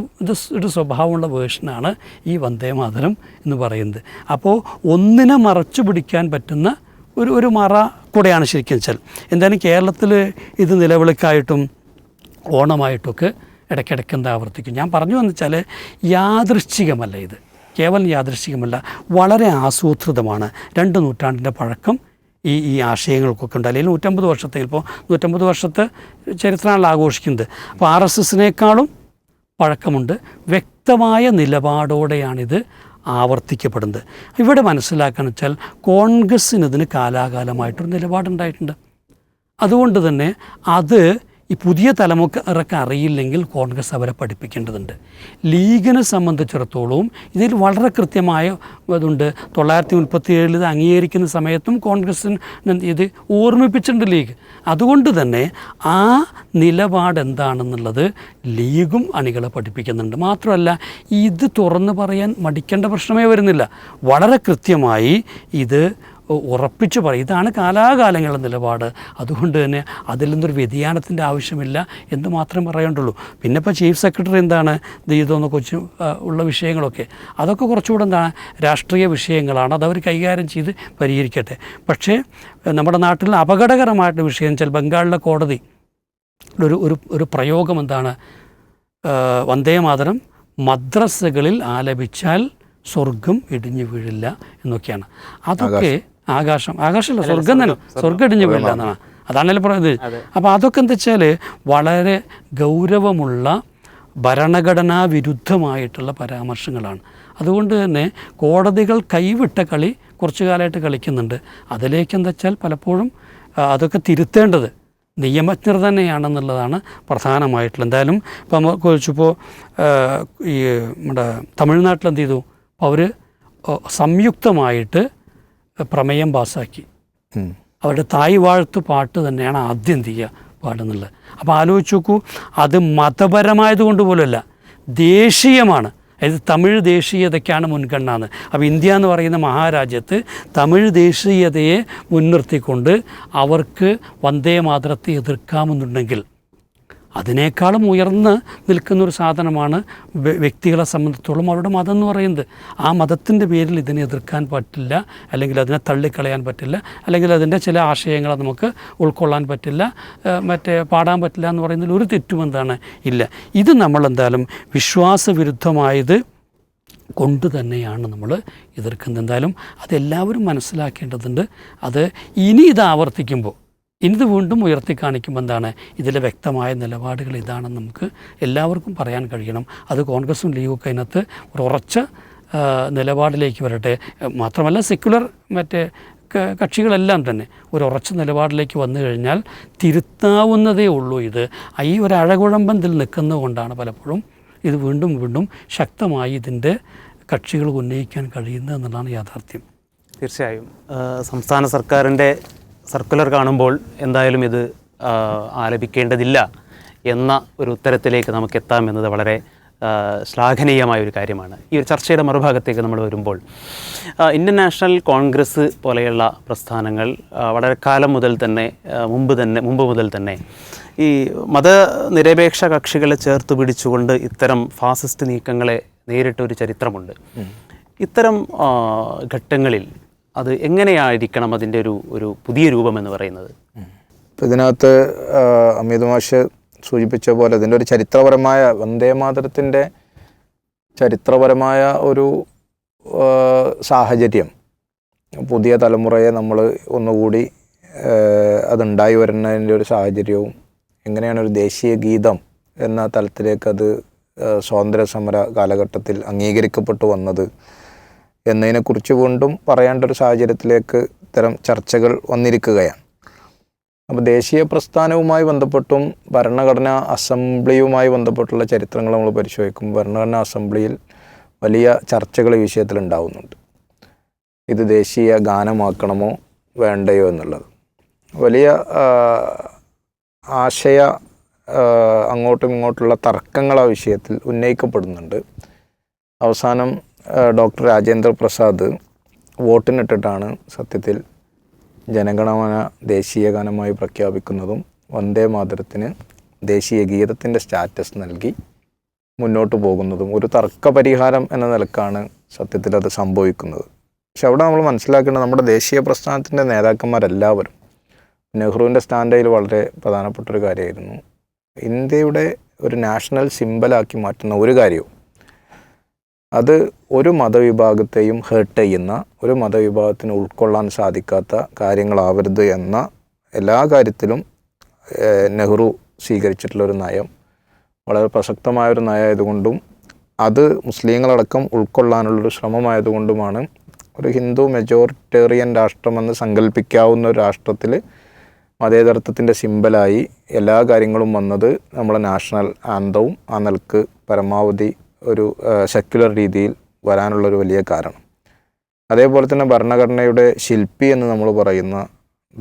ഒരു സ്വഭാവമുള്ള വേർഷനാണ് ഈ വന്ദേമാതരം എന്ന് പറയുന്നത്. അപ്പോൾ ഒന്നിനെ മറച്ചു പിടിക്കാൻ പറ്റുന്ന ഒരു മറ കൂടെയാണ് ശരിക്കും വെച്ചാൽ. എന്തായാലും കേരളത്തിൽ ഇത് നിലവിളിക്കായിട്ടും ഓണമായിട്ടൊക്കെ ഇടയ്ക്കിടയ്ക്ക് എന്താ ആവർത്തിക്കും. ഞാൻ പറഞ്ഞു എന്ന് വെച്ചാൽ യാദൃശ്ചികമല്ല, ഇത് കേവലം യാദൃശ്ചികമല്ല, വളരെ ആസൂത്രിതമാണ്. 2 നൂറ്റാണ്ടിൻ്റെ പഴക്കം ഈ ആശയങ്ങൾക്കൊക്കെ ഉണ്ട്. അല്ലെങ്കിൽ 150 വർഷത്തെ, ഇപ്പോൾ 150 വർഷത്തെ ചരിത്രമാണ് ആഘോഷിക്കുന്നത്. അപ്പോൾ RSSനേക്കാളും പഴക്കമുണ്ട്. വ്യക്തമായ നിലപാടോടെയാണിത് ആവർത്തിക്കപ്പെടുന്നത്. ഇവിടെ മനസ്സിലാക്കുകയെന്ന് വെച്ചാൽ കോൺഗ്രസ്സിന് കാലാകാലമായിട്ടൊരു നിലപാടുണ്ടായിട്ടുണ്ട്. അതുകൊണ്ട് തന്നെ അത് ഈ പുതിയ തലമുറക്ക് അറിയില്ലെങ്കിൽ കോൺഗ്രസ് അവരെ പഠിപ്പിക്കേണ്ടതുണ്ട്. ലീഗിനെ സംബന്ധിച്ചിടത്തോളം ഇതിൽ വളരെ കൃത്യമായ ഇതുണ്ട്. 937 ഇത് അംഗീകരിക്കുന്ന സമയത്തും കോൺഗ്രസ്സിന് ഇത് ഓർമ്മിപ്പിച്ചിട്ടുണ്ട് ലീഗ്. അതുകൊണ്ട് തന്നെ ആ നിലപാട് എന്താണെന്നുള്ളത് ലീഗും അണികളെ പഠിപ്പിക്കുന്നുണ്ട്. മാത്രമല്ല ഇത് തുറന്നു പറയാൻ മടിക്കേണ്ട പ്രശ്നമേ വരുന്നില്ല. വളരെ കൃത്യമായി ഇത് ഉറപ്പിച്ച് പറയും. ഇതാണ് കാലാകാലങ്ങളുടെ നിലപാട്. അതുകൊണ്ട് തന്നെ അതിൽ നിന്നൊരു വ്യതിയാനത്തിൻ്റെ ആവശ്യമില്ല എന്ന് മാത്രമേ പറയേണ്ടുള്ളൂ. പിന്നെ ഇപ്പോൾ ചീഫ് സെക്രട്ടറി എന്താണ് ഇതൊന്ന് ഉള്ള വിഷയങ്ങളൊക്കെ അതൊക്കെ കുറച്ചുകൂടെ എന്താണ് രാഷ്ട്രീയ വിഷയങ്ങളാണ്, അതവർ കൈകാര്യം ചെയ്ത് പരിഹരിക്കട്ടെ. പക്ഷേ നമ്മുടെ നാട്ടിൽ അപകടകരമായിട്ടുള്ള വിഷയം വെച്ചാൽ ബംഗാളിലെ കോടതി ഒരു പ്രയോഗം എന്താണ്, വന്ദേമാതരം മദ്രസകളിൽ ആലപിച്ചാൽ സ്വർഗം ഇടിഞ്ഞു വീഴില്ല എന്നൊക്കെയാണ്. അതൊക്കെ ആകാശമല്ല, സ്വർഗം തന്നെ, സ്വർഗം ഇടിഞ്ഞു വീഴില്ല എന്നാണ്, അതാണല്ലോ പറയുന്നത്. അപ്പോൾ അതൊക്കെ എന്താ വെച്ചാൽ വളരെ ഗൗരവമുള്ള ഭരണഘടനാ വിരുദ്ധമായിട്ടുള്ള പരാമർശങ്ങളാണ്. അതുകൊണ്ട് തന്നെ കോടതികൾ കൈവിട്ട കളി കുറച്ചു കാലമായിട്ട് കളിക്കുന്നുണ്ട്. അതിലേക്ക് എന്താ വെച്ചാൽ പലപ്പോഴും അതൊക്കെ തിരുത്തേണ്ടത് നിയമജ്ഞർ തന്നെയാണെന്നുള്ളതാണ് പ്രധാനമായിട്ടുള്ളത്. എന്തായാലും ഇപ്പോൾ നമ്മൾ കുറിച്ചിപ്പോൾ ഈ നമ്മുടെ തമിഴ്നാട്ടിൽ എന്ത് ചെയ്തു, അപ്പോൾ അവർ സംയുക്തമായിട്ട് പ്രമേയം പാസ്സാക്കി. ഉം. അവരുടെ തായ് വാഴ്ത്ത് പാട്ട് തന്നെയാണ് ആദ്യം എന്ത് ചെയ്യുക പാടുന്നുള്ളത്. അപ്പോൾ ആലോചിച്ച് നോക്കൂ, അത് മതപരമായതുകൊണ്ട് പോലുമല്ല, ദേശീയമാണ്. അതായത് തമിഴ് ദേശീയതയ്ക്കാണ് മുൻഗണന. അപ്പോൾ ഇന്ത്യ എന്ന് പറയുന്ന മഹാരാജ്യത്ത് തമിഴ് ദേശീയതയെ മുൻനിർത്തിക്കൊണ്ട് അവർക്ക് വന്ദേ മാതരത്തെ എതിർക്കാമെന്നുണ്ടെങ്കിൽ അതിനേക്കാളും ഉയർന്ന് നിൽക്കുന്നൊരു സാധനമാണ് വ്യക്തികളെ സംബന്ധിച്ചിടത്തോളം അവരുടെ മതം എന്ന് പറയുന്നത്. ആ മതത്തിൻ്റെ പേരിൽ ഇതിനെ എതിർക്കാൻ പറ്റില്ല, അല്ലെങ്കിൽ അതിനെ തള്ളിക്കളയാൻ പറ്റില്ല, അല്ലെങ്കിൽ അതിൻ്റെ ചില ആശയങ്ങളെ നമുക്ക് ഉൾക്കൊള്ളാൻ പറ്റില്ല, പാടാൻ പറ്റില്ല എന്ന് പറയുന്നതിൽ ഒരു തെറ്റും എന്താണ് ഇല്ല. ഇത് നമ്മളെന്തായാലും വിശ്വാസവിരുദ്ധമായത് കൊണ്ട് തന്നെയാണ് നമ്മൾ എതിർക്കുന്നത്. എന്തായാലും അതെല്ലാവരും മനസ്സിലാക്കേണ്ടതുണ്ട്. അത് ഇനി ഇത് ആവർത്തിക്കുമ്പോൾ, ഇനി വീണ്ടും ഉയർത്തി കാണിക്കുമ്പോൾ എന്താണ് ഇതിലെ വ്യക്തമായ നിലപാടുകൾ ഇതാണെന്ന് നമുക്ക് എല്ലാവർക്കും പറയാൻ കഴിയണം. അത് കോൺഗ്രസും ലീഗൊക്കെ അതിനകത്ത് ഒരു ഉറച്ച നിലപാടിലേക്ക് വരട്ടെ. മാത്രമല്ല സെക്യുലർ കക്ഷികളെല്ലാം തന്നെ ഒരു ഉറച്ച നിലപാടിലേക്ക് വന്നു കഴിഞ്ഞാൽ തിരുത്താവുന്നതേ ഉള്ളൂ. ഇത് ഈ ഒരു അഴകുഴമ്പത്തിൽ നിൽക്കുന്നത് കൊണ്ടാണ് പലപ്പോഴും ഇത് വീണ്ടും വീണ്ടും ശക്തമായി ഇതിൻ്റെ കക്ഷികൾ ഉന്നയിക്കാൻ കഴിയുന്നത് എന്നുള്ളതാണ് യാഥാർത്ഥ്യം. തീർച്ചയായും സംസ്ഥാന സർക്കാരിൻ്റെ സർക്കുലർ കാണുമ്പോൾ എന്തായാലും ഇത് ആലപിക്കേണ്ടതില്ല എന്ന ഒരു ഉത്തരത്തിലേക്ക് നമുക്ക് എത്താം എന്നത് വളരെ ശ്ലാഘനീയമായ ഒരു കാര്യമാണ്. ഈ ഒരു ചർച്ചയുടെ മറുഭാഗത്തേക്ക് നമ്മൾ വരുമ്പോൾ ഇന്ത്യൻ നാഷണൽ കോൺഗ്രസ് പോലെയുള്ള പ്രസ്ഥാനങ്ങൾ വളരെ കാലം മുതൽ തന്നെ മുമ്പ് മുതൽ തന്നെ ഈ മതനിരപേക്ഷ കക്ഷികളെ ചേർത്ത് പിടിച്ചുകൊണ്ട് ഇത്തരം ഫാസിസ്റ്റ് നീക്കങ്ങളെ നേരിട്ടൊരു ചരിത്രമുണ്ട്. ഇത്തരം ഘട്ടങ്ങളിൽ അത് എങ്ങനെയായിരിക്കണം അതിൻ്റെ ഒരു പുതിയ രൂപം എന്ന് പറയുന്നത്? ഇപ്പം ഇതിനകത്ത് അമിത് മാഷ് സൂചിപ്പിച്ച പോലെ ഇതിൻ്റെ ഒരു ചരിത്രപരമായ വന്ദേമാതരത്തിൻ്റെ ചരിത്രപരമായ ഒരു സാഹചര്യം പുതിയ തലമുറയെ നമ്മൾ ഒന്നുകൂടി അതുണ്ടായി വരുന്നതിൻ്റെ ഒരു സാഹചര്യവും എങ്ങനെയാണ് ഒരു ദേശീയ ഗീതം എന്ന തലത്തിലേക്ക് അത് സ്വാതന്ത്ര്യ സമര കാലഘട്ടത്തിൽ അംഗീകരിക്കപ്പെട്ടു വന്നത് എന്നതിനെക്കുറിച്ച് വീണ്ടും പറയേണ്ട ഒരു സാഹചര്യത്തിലേക്ക് ഇത്തരം ചർച്ചകൾ വന്നിരിക്കുകയാണ്. അപ്പോൾ ദേശീയ പ്രസ്ഥാനവുമായി ബന്ധപ്പെട്ടും ഭരണഘടനാ അസംബ്ലിയുമായി ബന്ധപ്പെട്ടുള്ള ചരിത്രങ്ങൾ നമ്മൾ പരിശോധിക്കുമ്പോൾ ഭരണഘടനാ അസംബ്ലിയിൽ വലിയ ചർച്ചകൾ ഈ വിഷയത്തിൽ ഉണ്ടാവുന്നുണ്ട്. ഇത് ദേശീയ ഗാനമാക്കണമോ വേണ്ടയോ എന്നുള്ളത് വലിയ ആശയ അങ്ങോട്ടും ഇങ്ങോട്ടുള്ള തർക്കങ്ങൾ ആ വിഷയത്തിൽ ഉന്നയിക്കപ്പെടുന്നുണ്ട്. അവസാനം ഡോക്ടർ രാജേന്ദ്ര പ്രസാദ് വോട്ടിനിട്ടിട്ടാണ് സത്യത്തിൽ ജനഗണമന ദേശീയ ഗാനമായി പ്രഖ്യാപിക്കുന്നതും വന്ദേ മാതരത്തിന് ദേശീയ ഗീതത്തിൻ്റെ സ്റ്റാറ്റസ് നൽകി മുന്നോട്ട് പോകുന്നതും ഒരു തർക്ക പരിഹാരം എന്ന നിലക്കാണ് സത്യത്തിൽ അത് സംഭവിക്കുന്നത്. പക്ഷെ അവിടെ നമ്മൾ മനസ്സിലാക്കേണ്ടത് നമ്മുടെ ദേശീയ പ്രസ്ഥാനത്തിൻ്റെ നേതാക്കന്മാരെല്ലാവരും നെഹ്റുവിൻ്റെ സ്റ്റാൻഡയിൽ വളരെ പ്രധാനപ്പെട്ടൊരു കാര്യമായിരുന്നു ഇന്ത്യയുടെ ഒരു നാഷണൽ സിംബലാക്കി മാറ്റുന്ന ഒരു കാര്യവും അത് ഒരു മതവിഭാഗത്തെയും ഹേർട്ട് ചെയ്യുന്ന, ഒരു മതവിഭാഗത്തിന് ഉൾക്കൊള്ളാൻ സാധിക്കാത്ത കാര്യങ്ങളാവരുത് എന്ന എല്ലാ കാര്യത്തിലും നെഹ്റു സ്വീകരിച്ചിട്ടുള്ളൊരു നയം വളരെ പ്രസക്തമായൊരു നയമായതുകൊണ്ടും അത് മുസ്ലിങ്ങളടക്കം ഉൾക്കൊള്ളാനുള്ളൊരു ശ്രമമായതുകൊണ്ടുമാണ് ഒരു ഹിന്ദു മെജോറിറ്റേറിയൻ രാഷ്ട്രമെന്ന് സങ്കല്പിക്കാവുന്ന ഒരു രാഷ്ട്രത്തിൽ മതേതരത്വത്തിൻ്റെ സിംബലായി എല്ലാ കാര്യങ്ങളും വന്നത് നമ്മളെ നാഷണൽ ആന്തവും ആ നിലക്ക് പരമാവധി ഒരു സെക്യുലർ രീതിയിൽ വരാനുള്ളൊരു വലിയ കാരണം. അതേപോലെ തന്നെ ഭരണഘടനയുടെ ശില്പി എന്ന് നമ്മൾ പറയുന്ന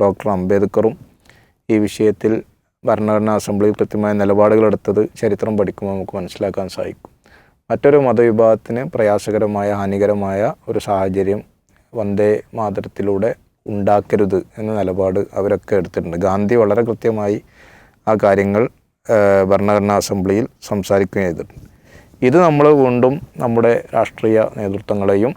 ഡോക്ടർ അംബേദ്കറും ഈ വിഷയത്തിൽ ഭരണഘടനാ അസംബ്ലിയിൽ കൃത്യമായ നിലപാടുകളെടുത്തത് ചരിത്രം പഠിക്കുമ്പോൾ നമുക്ക് മനസ്സിലാക്കാൻ സാധിക്കും. മറ്റൊരു മതവിഭാഗത്തിന് പ്രയാസകരമായ ഹാനികരമായ ഒരു സാഹചര്യം വന്ദേ മാതരത്തിലൂടെ ഉണ്ടാക്കരുത് എന്ന നിലപാട് അവരൊക്കെ എടുത്തിട്ടുണ്ട്. ഗാന്ധി വളരെ കൃത്യമായി ആ കാര്യങ്ങൾ ഭരണഘടനാ അസംബ്ലിയിൽ സംസാരിക്കുകയും ചെയ്തിട്ടുണ്ട്. ഇത് നമ്മൾ വീണ്ടും നമ്മുടെ രാഷ്ട്രീയ നേതൃത്വങ്ങളെയും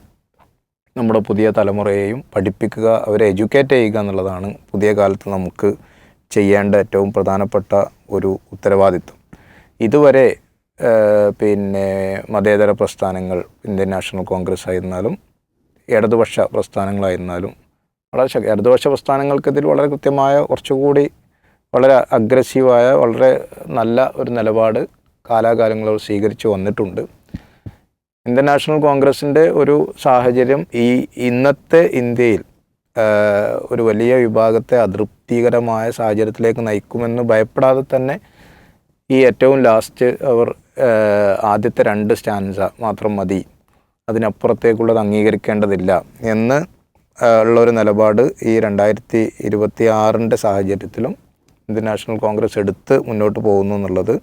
നമ്മുടെ പുതിയ തലമുറയെയും പഠിപ്പിക്കുക, അവരെ എഡ്യൂക്കേറ്റ് ചെയ്യുക എന്നുള്ളതാണ് പുതിയ കാലത്ത് നമുക്ക് ചെയ്യേണ്ട ഏറ്റവും പ്രധാനപ്പെട്ട ഒരു ഉത്തരവാദിത്വം. ഇതുവരെ മതേതര പ്രസ്ഥാനങ്ങൾ ഇന്ത്യൻ നാഷണൽ കോൺഗ്രസ് ആയിരുന്നാലും ഇടതുപക്ഷ പ്രസ്ഥാനങ്ങളായിരുന്നാലും ഇടതുപക്ഷ പ്രസ്ഥാനങ്ങൾക്കിതിൽ വളരെ കൃത്യമായ കുറച്ചുകൂടി വളരെ അഗ്രസീവായ വളരെ നല്ല ഒരു നിലപാട് കാലാകാലങ്ങൾ സ്വീകരിച്ചു വന്നിട്ടുണ്ട്. ഇന്ത്യൻ നാഷണൽ കോൺഗ്രസിൻ്റെ ഒരു സാഹചര്യം ഇന്നത്തെ ഇന്ത്യയിൽ ഒരു വലിയ വിഭാഗത്തെ അതൃപ്തികരമായ സാഹചര്യത്തിലേക്ക് നയിക്കുമെന്ന് ഭയപ്പെടാതെ തന്നെ ഈ ഏറ്റവും ലാസ്റ്റ് അവർ ആദ്യത്തെ 2 സ്റ്റാൻസ മാത്രം മതി, അതിനപ്പുറത്തേക്കുള്ളത് അംഗീകരിക്കേണ്ടതില്ല എന്ന് ഉള്ളൊരു നിലപാട് ഈ 2026 സാഹചര്യത്തിലും ഇന്ത്യൻ നാഷണൽ കോൺഗ്രസ് എടുത്ത് മുന്നോട്ട് പോകുന്നു എന്നുള്ളത്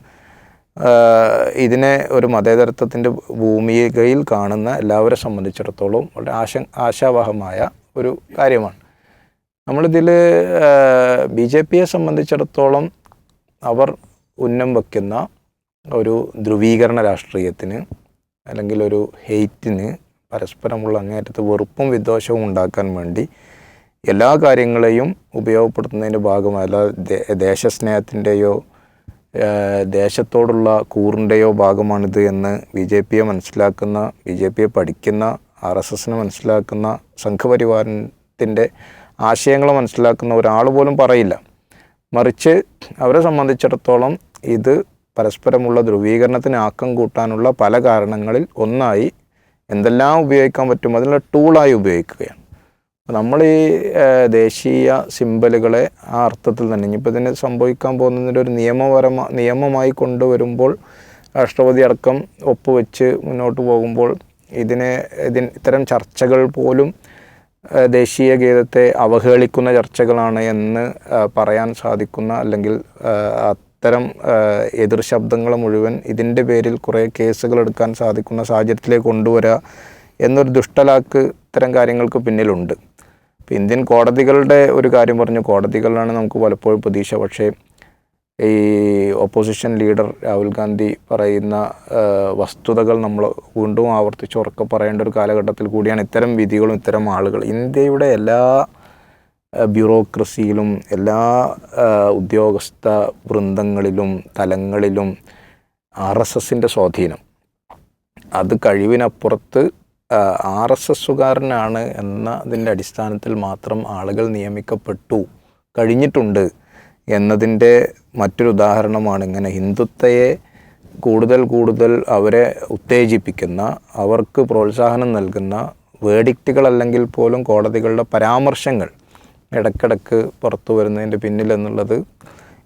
ഇതിനെ ഒരു മതേതരത്വത്തിൻ്റെ ഭൂമികയിൽ കാണുന്ന എല്ലാവരെ സംബന്ധിച്ചിടത്തോളം വളരെ ആശാവഹമായ ഒരു കാര്യമാണ്. നമ്മളിതിൽ BJPയെ സംബന്ധിച്ചിടത്തോളം അവർ ഉന്നം വയ്ക്കുന്ന ഒരു ധ്രുവീകരണ രാഷ്ട്രീയത്തിന് അല്ലെങ്കിൽ ഒരു ഹെയ്റ്റിന്, പരസ്പരമുള്ള അങ്ങേയറ്റത്ത് വെറുപ്പും വിദ്വേഷവും ഉണ്ടാക്കാൻ വേണ്ടി എല്ലാ കാര്യങ്ങളെയും ഉപയോഗപ്പെടുത്തുന്നതിൻ്റെ ഭാഗമായി, അല്ലാതെ ദേശസ്നേഹത്തിൻ്റെയോ ദേശത്തോടുള്ള കൂറിൻ്റെയോ ഭാഗമാണിത് എന്ന് BJPയെ മനസ്സിലാക്കുന്ന, BJPയെ പഠിക്കുന്ന, RSSനെ മനസ്സിലാക്കുന്ന, സംഘപരിവാരത്തിൻ്റെ ആശയങ്ങൾ മനസ്സിലാക്കുന്ന ഒരാൾ പോലും പറയില്ല. മറിച്ച് അവരെ സംബന്ധിച്ചിടത്തോളം ഇത് പരസ്പരമുള്ള ധ്രുവീകരണത്തിന് ആക്കം കൂട്ടാനുള്ള പല കാരണങ്ങളിൽ ഒന്നായി എന്തെല്ലാം ഉപയോഗിക്കാൻ പറ്റും അതിനുള്ള ടൂളായി ഉപയോഗിക്കുകയാണ്. നമ്മൾ ഈ ദേശീയ സിംബലുകളെ ആ അർത്ഥത്തിൽ തന്നെ ഇനിയിപ്പോൾ ഇതിന് സംഭവിക്കാൻ പോകുന്നതിൻ്റെ ഒരു നിയമമായി കൊണ്ടുവരുമ്പോൾ രാഷ്ട്രപതി അടക്കം ഒപ്പുവെച്ച് മുന്നോട്ട് പോകുമ്പോൾ ഇത്തരം ചർച്ചകൾ പോലും ദേശീയ ഗീതത്തെ അവഹേളിക്കുന്ന ചർച്ചകളാണ് എന്ന് പറയാൻ സാധിക്കുന്ന, അല്ലെങ്കിൽ അത്തരം എതിർ ശബ്ദങ്ങൾ മുഴുവൻ ഇതിൻ്റെ പേരിൽ കുറേ കേസുകൾ എടുക്കാൻ സാധിക്കുന്ന സാഹചര്യത്തിലേക്ക് കൊണ്ടുവരിക എന്നൊരു ദുഷ്ടലാക്ക് ഇത്തരം കാര്യങ്ങൾക്ക് പിന്നിലുണ്ട്. ഇപ്പോൾ ഇന്ത്യൻ കോടതികളുടെ ഒരു കാര്യം പറഞ്ഞു, കോടതികളിലാണ് നമുക്ക് പലപ്പോഴും പ്രതീക്ഷ. പക്ഷേ ഈ ഓപ്പോസിഷൻ ലീഡർ രാഹുൽ ഗാന്ധി പറയുന്ന വസ്തുതകൾ നമ്മൾ വീണ്ടും ആവർത്തിച്ച് ഉറക്കെ പറയേണ്ട ഒരു കാലഘട്ടത്തിൽ കൂടിയാണ് ഇത്തരം വിധികളും ഇത്തരം ആളുകൾ. ഇന്ത്യയുടെ എല്ലാ ബ്യൂറോക്രസിയിലും എല്ലാ ഉദ്യോഗസ്ഥ വൃന്ദങ്ങളിലും തലങ്ങളിലും RSSൻ്റെ സ്വാധീനം, അത് കഴിവിനപ്പുറത്ത് RSSകാരനാണ് എന്നതിൻ്റെ അടിസ്ഥാനത്തിൽ മാത്രം ആളുകൾ കഴിഞ്ഞിട്ടുണ്ട് എന്നതിൻ്റെ മറ്റൊരു ഉദാഹരണമാണ് ഇങ്ങനെ ഹിന്ദുത്വയെ കൂടുതൽ അവരെ ഉത്തേജിപ്പിക്കുന്ന, അവർക്ക് പ്രോത്സാഹനം നൽകുന്ന വേഡിക്റ്റുകൾ അല്ലെങ്കിൽ പോലും കോടതികളുടെ പരാമർശങ്ങൾ ഇടയ്ക്കിടയ്ക്ക് പുറത്തു വരുന്നതിൻ്റെ പിന്നിലെന്നുള്ളത്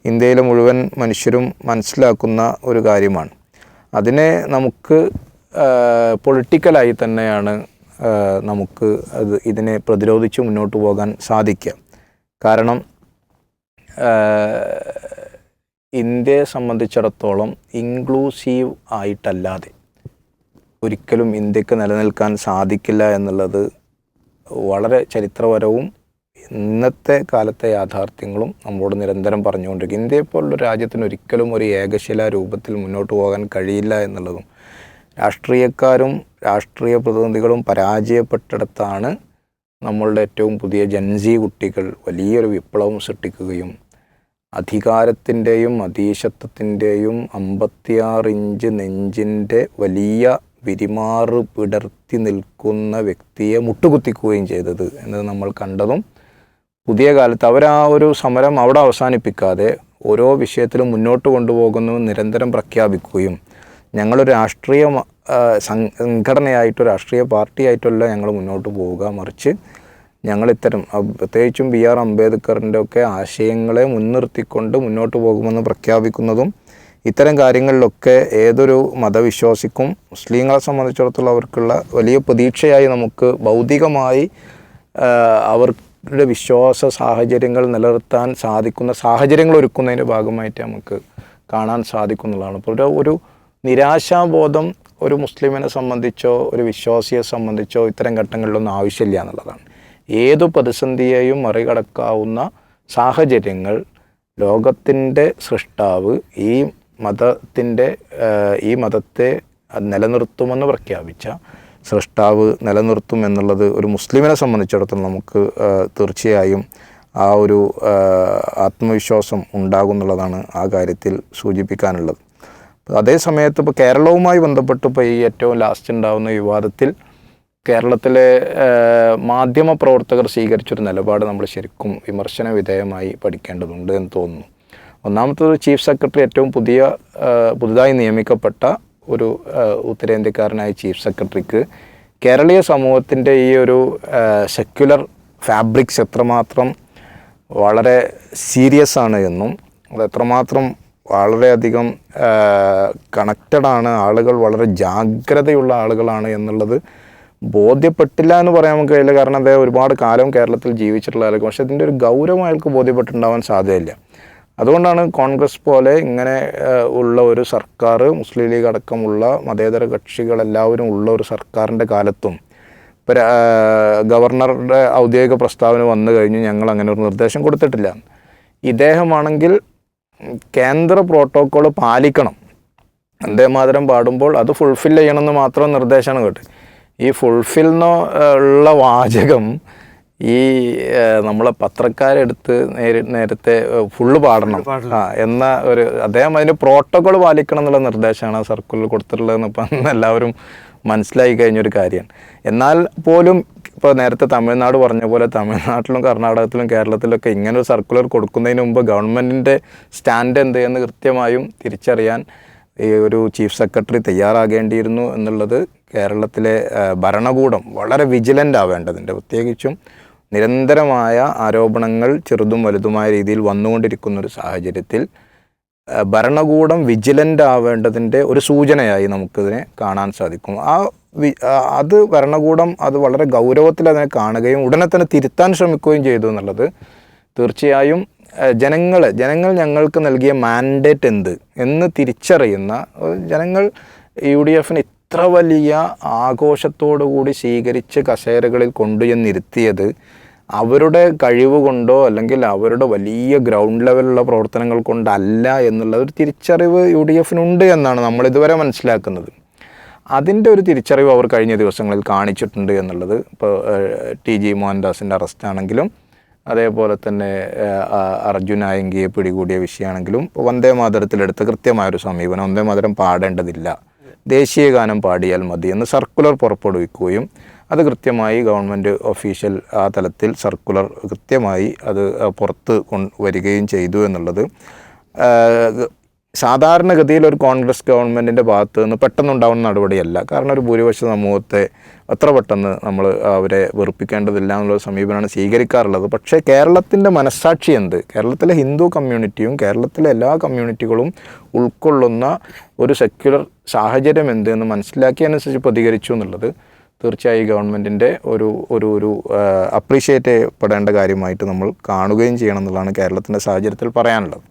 ഇന്ത്യയിലെ മുഴുവൻ മനുഷ്യരും മനസ്സിലാക്കുന്ന ഒരു കാര്യമാണ്. അതിനെ നമുക്ക് പൊളിറ്റിക്കലായി തന്നെയാണ് നമുക്ക് ഇതിനെ പ്രതിരോധിച്ച് മുന്നോട്ട് പോകാൻ സാധിക്കുക. കാരണം ഇന്ത്യയെ സംബന്ധിച്ചിടത്തോളം ഇൻക്ലൂസീവ് ആയിട്ടല്ലാതെ ഒരിക്കലും ഇന്ത്യക്ക് നിലനിൽക്കാൻ സാധിക്കില്ല എന്നുള്ളത് വളരെ ചരിത്രപരവും ഇന്നത്തെ കാലത്തെ യാഥാർത്ഥ്യങ്ങളും നമ്മളോട് നിരന്തരം പറഞ്ഞുകൊണ്ടിരിക്കും. ഇന്ത്യയെപ്പോലുള്ള രാജ്യത്തിന് ഒരിക്കലും ഒരു ഏകശിലാ രൂപത്തിൽ മുന്നോട്ട് പോകാൻ കഴിയില്ല എന്നുള്ളതും, രാഷ്ട്രീയക്കാരും രാഷ്ട്രീയ പ്രതിനിധികളും പരാജയപ്പെട്ടിടത്താണ് നമ്മളുടെ ഏറ്റവും പുതിയ ജൻസി കുട്ടികൾ വലിയൊരു വിപ്ലവം സൃഷ്ടിക്കുകയും അധികാരത്തിൻ്റെയും അധീശത്വത്തിൻ്റെയും 56 ഇഞ്ച് നെഞ്ചിൻ്റെ വലിയ വിരിമാറ് പിടർത്തി നിൽക്കുന്ന വ്യക്തിയെ മുട്ടുകുത്തിക്കുകയും ചെയ്തത് എന്നത് നമ്മൾ കണ്ടതും, പുതിയ കാലത്ത് ഒരു സമരം അവിടെ അവസാനിപ്പിക്കാതെ ഓരോ വിഷയത്തിലും മുന്നോട്ട് കൊണ്ടുപോകുന്നു നിരന്തരം പ്രഖ്യാപിക്കുകയും, ഞങ്ങളൊരു രാഷ്ട്രീയ സംഘടനയായിട്ടോ രാഷ്ട്രീയ പാർട്ടിയായിട്ടല്ല ഞങ്ങൾ മുന്നോട്ട് പോവുക, മറിച്ച് ഞങ്ങളിത്തരം പ്രത്യേകിച്ചും BR അംബേദ്കറിൻ്റെ ഒക്കെ ആശയങ്ങളെ മുൻനിർത്തിക്കൊണ്ട് മുന്നോട്ട് പോകുമെന്ന് പ്രഖ്യാപിക്കുന്നതും, ഇത്തരം കാര്യങ്ങളിലൊക്കെ ഏതൊരു മതവിശ്വാസിക്കും മുസ്ലിങ്ങളെ സംബന്ധിച്ചിടത്തോളം അവർക്കുള്ള വലിയ പ്രതീക്ഷയായി നമുക്ക് ഭൗതികമായി അവരുടെ വിശ്വാസ സാഹചര്യങ്ങൾ നിലനിർത്താൻ സാധിക്കുന്ന സാഹചര്യങ്ങൾ ഒരുക്കുന്നതിൻ്റെ ഭാഗമായിട്ട് നമുക്ക് കാണാൻ സാധിക്കുന്നതാണ്. അപ്പോൾ ഒരു നിരാശാബോധം ഒരു മുസ്ലിമിനെ സംബന്ധിച്ചോ ഒരു വിശ്വാസിയെ സംബന്ധിച്ചോ ഇത്തരം ഘട്ടങ്ങളിലൊന്നും ആവശ്യമില്ല എന്നുള്ളതാണ്. ഏതു പ്രതിസന്ധിയെയും മറികടക്കാവുന്ന സാഹചര്യങ്ങൾ ലോകത്തിൻ്റെ സൃഷ്ടാവ് ഈ മതത്തെ നിലനിർത്തുമെന്ന് പ്രഖ്യാപിച്ച സൃഷ്ടാവ് നിലനിർത്തും എന്നുള്ളത് ഒരു മുസ്ലിമിനെ സംബന്ധിച്ചിടത്തോളം നമുക്ക് തീർച്ചയായും ആ ഒരു ആത്മവിശ്വാസം ഉണ്ടാകുന്നുള്ളതാണ് ആ കാര്യത്തിൽ സൂചിപ്പിക്കാനുള്ളത്. അതേ സമയത്ത് ഇപ്പോൾ കേരളവുമായി ബന്ധപ്പെട്ട് ഇപ്പോൾ ഈ ഏറ്റവും ലാസ്റ്റ് ഉണ്ടാകുന്ന വിവാദത്തിൽ കേരളത്തിലെ മാധ്യമ പ്രവർത്തകർ സ്വീകരിച്ചൊരു നിലപാട് നമ്മൾ ശരിക്കും വിമർശന വിധേയമായി പഠിക്കേണ്ടതുണ്ട് എന്ന് തോന്നുന്നു. ഒന്നാമത്തത് ചീഫ് സെക്രട്ടറി ഏറ്റവും പുതുതായി നിയമിക്കപ്പെട്ട ഒരു ഉത്തരേന്ത്യക്കാരനായ ചീഫ് സെക്രട്ടറിക്ക് കേരളീയ സമൂഹത്തിൻ്റെ ഈ ഒരു സെക്യുലർ ഫാബ്രിക്സ് എത്രമാത്രം വളരെ സീരിയസ് ആണ് എന്നും അത് എത്രമാത്രം വളരെയധികം കണക്റ്റഡാണ്, ആളുകൾ വളരെ ജാഗ്രതയുള്ള ആളുകളാണ് എന്നുള്ളത് ബോധ്യപ്പെട്ടില്ല എന്ന് പറയാൻ നമുക്ക് കഴിയില്ല. കാരണം അദ്ദേഹം ഒരുപാട് കാലം കേരളത്തിൽ ജീവിച്ചിട്ടുള്ള ആൾക്ക്. പക്ഷേ ഇതിൻ്റെ ഒരു ഗൗരവം അയാൾക്ക് ബോധ്യപ്പെട്ടിട്ടുണ്ടാവാൻ സാധ്യതയില്ല. അതുകൊണ്ടാണ് കോൺഗ്രസ് പോലെ ഇങ്ങനെ ഉള്ള ഒരു സർക്കാർ, മുസ്ലിം ലീഗ് അടക്കമുള്ള മതേതര കക്ഷികളെല്ലാവരും ഉള്ള ഒരു സർക്കാരിൻ്റെ കാലത്തും ഇപ്പോൾ ഗവർണറുടെ ഔദ്യോഗിക പ്രസ്താവന വന്നു കഴിഞ്ഞു, ഞങ്ങൾ അങ്ങനെ ഒരു നിർദ്ദേശം കൊടുത്തിട്ടില്ല. ഇദ്ദേഹമാണെങ്കിൽ കേന്ദ്ര പ്രോട്ടോക്കോൾ പാലിക്കണം, വന്ദേമാതരം പാടുമ്പോൾ അത് ഫുൾഫിൽ ചെയ്യണമെന്ന് മാത്രം നിർദ്ദേശമാണ് കേട്ടത്. ഈ ഫുൾഫിൽന്നോ ഉള്ള വാചകം ഈ നമ്മളെ പത്രക്കാരെടുത്ത് നേരത്തെ ഫുള്ള് പാടണം എന്ന ഒരു, അദ്ദേഹം അതിന് പ്രോട്ടോകോൾ പാലിക്കണം എന്നുള്ള നിർദ്ദേശമാണ് സർക്കുലർ കൊടുത്തിട്ടുള്ളതെന്ന് ഇപ്പം എല്ലാവരും മനസ്സിലായി കഴിഞ്ഞൊരു കാര്യമാണ്. എന്നാൽ പോലും ഇപ്പോൾ നേരത്തെ തമിഴ്നാട് പറഞ്ഞ പോലെ തമിഴ്നാട്ടിലും കർണാടകത്തിലും കേരളത്തിലൊക്കെ ഇങ്ങനൊരു സർക്കുലർ കൊടുക്കുന്നതിന് മുമ്പ് ഗവൺമെൻറ്റിൻ്റെ സ്റ്റാൻഡ് എന്ത് എന്ന് കൃത്യമായും തിരിച്ചറിയാൻ ഈ ഒരു ചീഫ് സെക്രട്ടറി തയ്യാറാകേണ്ടിയിരുന്നു എന്നുള്ളത് കേരളത്തിലെ ഭരണകൂടം വളരെ വിജിലൻ്റ് ആവേണ്ടതുണ്ട്. പ്രത്യേകിച്ചും നിരന്തരമായ ആരോപണങ്ങൾ ചെറുതും വലുതുമായ രീതിയിൽ വന്നുകൊണ്ടിരിക്കുന്നൊരു സാഹചര്യത്തിൽ ഭരണകൂടം വിജിലൻ്റ് ആവേണ്ടതിൻ്റെ ഒരു സൂചനയായി നമുക്കിതിനെ കാണാൻ സാധിക്കും. അത് ഭരണകൂടം അത് വളരെ ഗൗരവത്തിൽ അതിനെ കാണുകയും ഉടനെ തന്നെ തിരുത്താൻ ശ്രമിക്കുകയും ചെയ്തു എന്നുള്ളത് തീർച്ചയായും ജനങ്ങൾ ഞങ്ങൾക്ക് നൽകിയ മാൻഡേറ്റ് എന്ത് എന്ന് തിരിച്ചറിയുന്ന ജനങ്ങൾ UDFന് ഇത്ര വലിയ ആഘോഷത്തോടുകൂടി സ്വീകരിച്ച് കസേരകളിൽ കൊണ്ടുചെന്നിരുത്തിയത് അവരുടെ കഴിവ് കൊണ്ടോ അല്ലെങ്കിൽ അവരുടെ വലിയ ഗ്രൗണ്ട് ലെവലുള്ള പ്രവർത്തനങ്ങൾ കൊണ്ടല്ല എന്നുള്ള ഒരു തിരിച്ചറിവ് UDFനുണ്ട് എന്നാണ് നമ്മൾ ഇതുവരെ മനസ്സിലാക്കുന്നത്. അതിൻ്റെ ഒരു തിരിച്ചറിവ് അവർ കഴിഞ്ഞ ദിവസങ്ങളിൽ കാണിച്ചിട്ടുണ്ട് എന്നുള്ളത് ഇപ്പോൾ TG മോഹൻദാസിൻ്റെ അറസ്റ്റാണെങ്കിലും അതേപോലെ തന്നെ അർജുൻ ആയങ്കിയെ പിടികൂടിയ വിഷയമാണെങ്കിലും വന്ദേമാതരത്തിലെടുത്ത കൃത്യമായൊരു സമീപനം, വന്ദേമാതരം പാടേണ്ടതില്ല, ദേശീയ ഗാനം പാടിയാൽ മതി എന്ന് സർക്കുലർ പുറപ്പെടുവിക്കുകയും അത് കൃത്യമായി ഗവൺമെൻറ് ഒഫീഷ്യൽ ആ തലത്തിൽ സർക്കുലർ കൃത്യമായി അത് പുറത്ത് വരികയും ചെയ്തു എന്നുള്ളത് സാധാരണഗതിയിൽ ഒരു കോൺഗ്രസ് ഗവൺമെൻറ്റിൻ്റെ ഭാഗത്ത് നിന്ന് പെട്ടെന്നുണ്ടാവുന്ന നടപടിയല്ല. കാരണം ഒരു ഭൂരിപക്ഷ സമൂഹത്തെ അത്ര പെട്ടെന്ന് നമ്മൾ അവരെ വെറുപ്പിക്കേണ്ടതില്ല എന്നുള്ള സമീപനമാണ് സ്വീകരിക്കാറുള്ളത്. പക്ഷേ കേരളത്തിൻ്റെ മനസ്സാക്ഷി എന്ത്, കേരളത്തിലെ ഹിന്ദു കമ്മ്യൂണിറ്റിയും കേരളത്തിലെ എല്ലാ കമ്മ്യൂണിറ്റികളും ഉൾക്കൊള്ളുന്ന ഒരു സെക്യുലർ സാഹചര്യം എന്ത് എന്ന് മനസ്സിലാക്കി അനുസരിച്ച് പ്രതികരിച്ചു എന്നുള്ളത് തീർച്ചയായും ഗവൺമെൻറ്റിൻ്റെ ഒരു അപ്രീഷിയേറ്റ് ചെയ്യപ്പെടേണ്ട കാര്യമായിട്ട് നമ്മൾ കാണുകയും ചെയ്യണം എന്നുള്ളതാണ് കേരളത്തിൻ്റെ സാഹചര്യത്തിൽ പറയാനുള്ളത്.